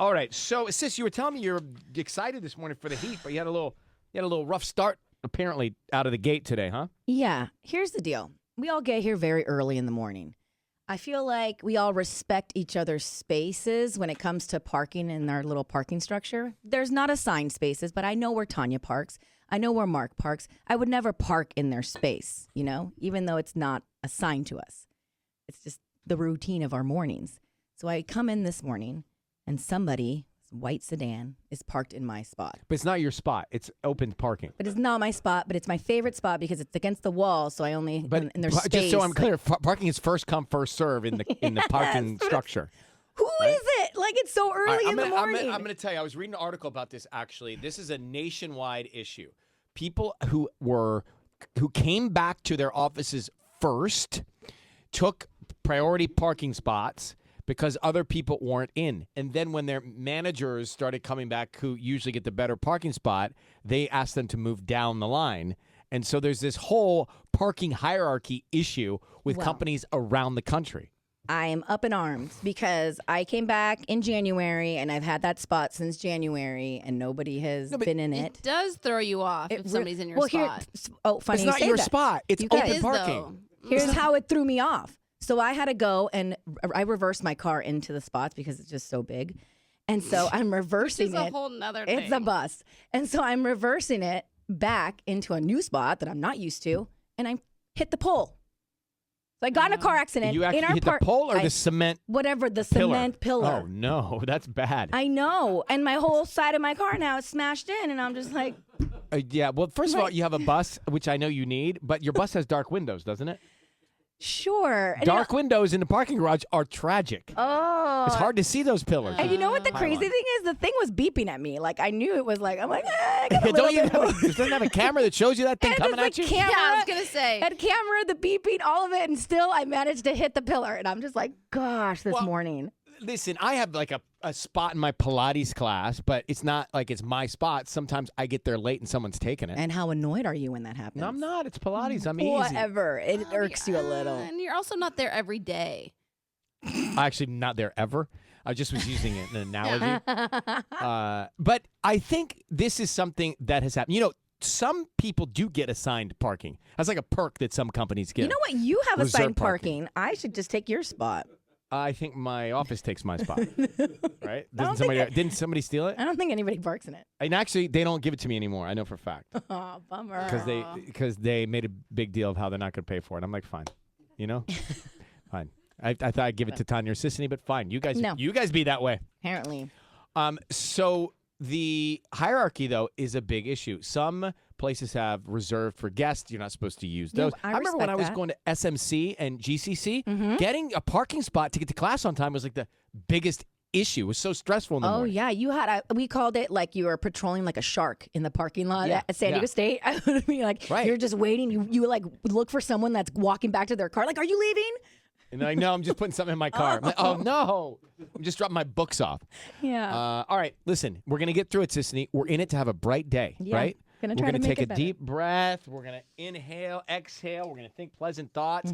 All right. So, Sis, you were telling me you're excited this morning for the heat, but you had a little rough start apparently out of the gate today, huh? Yeah. Here's the deal. We all get here very early in the morning. I feel like we all respect each other's spaces when it comes to parking in our little parking structure. There's not assigned spaces, but I know where Tanya parks. I know where Mark parks. I would never park in their space, even though it's not assigned to us. It's just the routine of our mornings. So I come in this morning and somebody, white sedan, is parked in my spot. But it's not your spot. It's open parking. But it's not my spot, but it's my favorite spot because it's against the wall, so I only in their space. Just so I'm clear, parking is first come, first serve in the parking structure. Who is it? Like, it's so early in the morning. I'm going to tell you, I was reading an article about this, actually. This is a nationwide issue. People who came back to their offices first took priority parking spots because other people weren't in. And then when their managers started coming back, who usually get the better parking spot, they asked them to move down the line. And so there's this whole parking hierarchy issue with companies around the country. I am up in arms because I came back in January and I've had that spot since January and nobody has been in it. It does throw you off if somebody's in your spot. Funny it's not your spot. It's open parking. Here's how it threw me off. So I had to go and I reversed my car into the spots because it's just so big. And so I'm reversing it. It's a whole nother thing. It's a bus. And so I'm reversing it back into a new spot that I'm not used to. And I hit the pole. So I got in a car accident. You actually hit the pole or the cement Whatever, the pillar? cement pillar. Oh, no. That's bad. I know. And my whole side of my car now is smashed in. And I'm just like. Yeah. Well, first of all, you have a bus, which I know you need. But your bus has dark windows, doesn't it? Sure. Dark windows in the parking garage are tragic. Oh. It's hard to see those pillars. And you know what the crazy thing is? The thing was beeping at me. Like, I knew it was like, I'm like, it doesn't have a camera that shows you that thing coming at you? Camera, yeah, I was going to say. Had camera, the beeping, all of it, and still I managed to hit the pillar. And I'm just like, gosh, this morning. Listen, I have like a spot in my Pilates class, but it's not like it's my spot. Sometimes I get there late and someone's taking it. And how annoyed are you when that happens? No, I'm not. It's Pilates. I'm easy. Whatever. It irks you a little. And you're also not there every day. I'm actually not there ever. I just was using it in an analogy. But I think this is something that has happened. Some people do get assigned parking. That's like a perk that some companies get. You know what? You have Reserve assigned parking. I should just take your spot. I think my office takes my spot. Right? Didn't somebody steal it? I don't think anybody parks in it. And actually, they don't give it to me anymore. I know for a fact. Oh, bummer. Because they made a big deal of how they're not going to pay for it. I'm like, fine. Fine. I thought I'd give it to Tanya or Sisanie, but fine. You guys be that way. Apparently. So the hierarchy, though, is a big issue. Some places have reserved for guests. You're not supposed to use those. I remember when I was going to SMC and GCC, getting a parking spot to get to class on time was like the biggest issue. It was so stressful in the morning. Yeah, we called it like you were patrolling like a shark in the parking lot at San Diego State. I would be like, you're just waiting. You like look for someone that's walking back to their car. Like, are you leaving? And they're like, no, I'm just putting something in my car. I'm like, oh, no. I'm just dropping my books off. Yeah. All right, listen, we're going to get through it, Sisanie. We're in it to have a bright day, right? We're going to take a better. deep breath. We're going to inhale, exhale. We're going to think pleasant thoughts.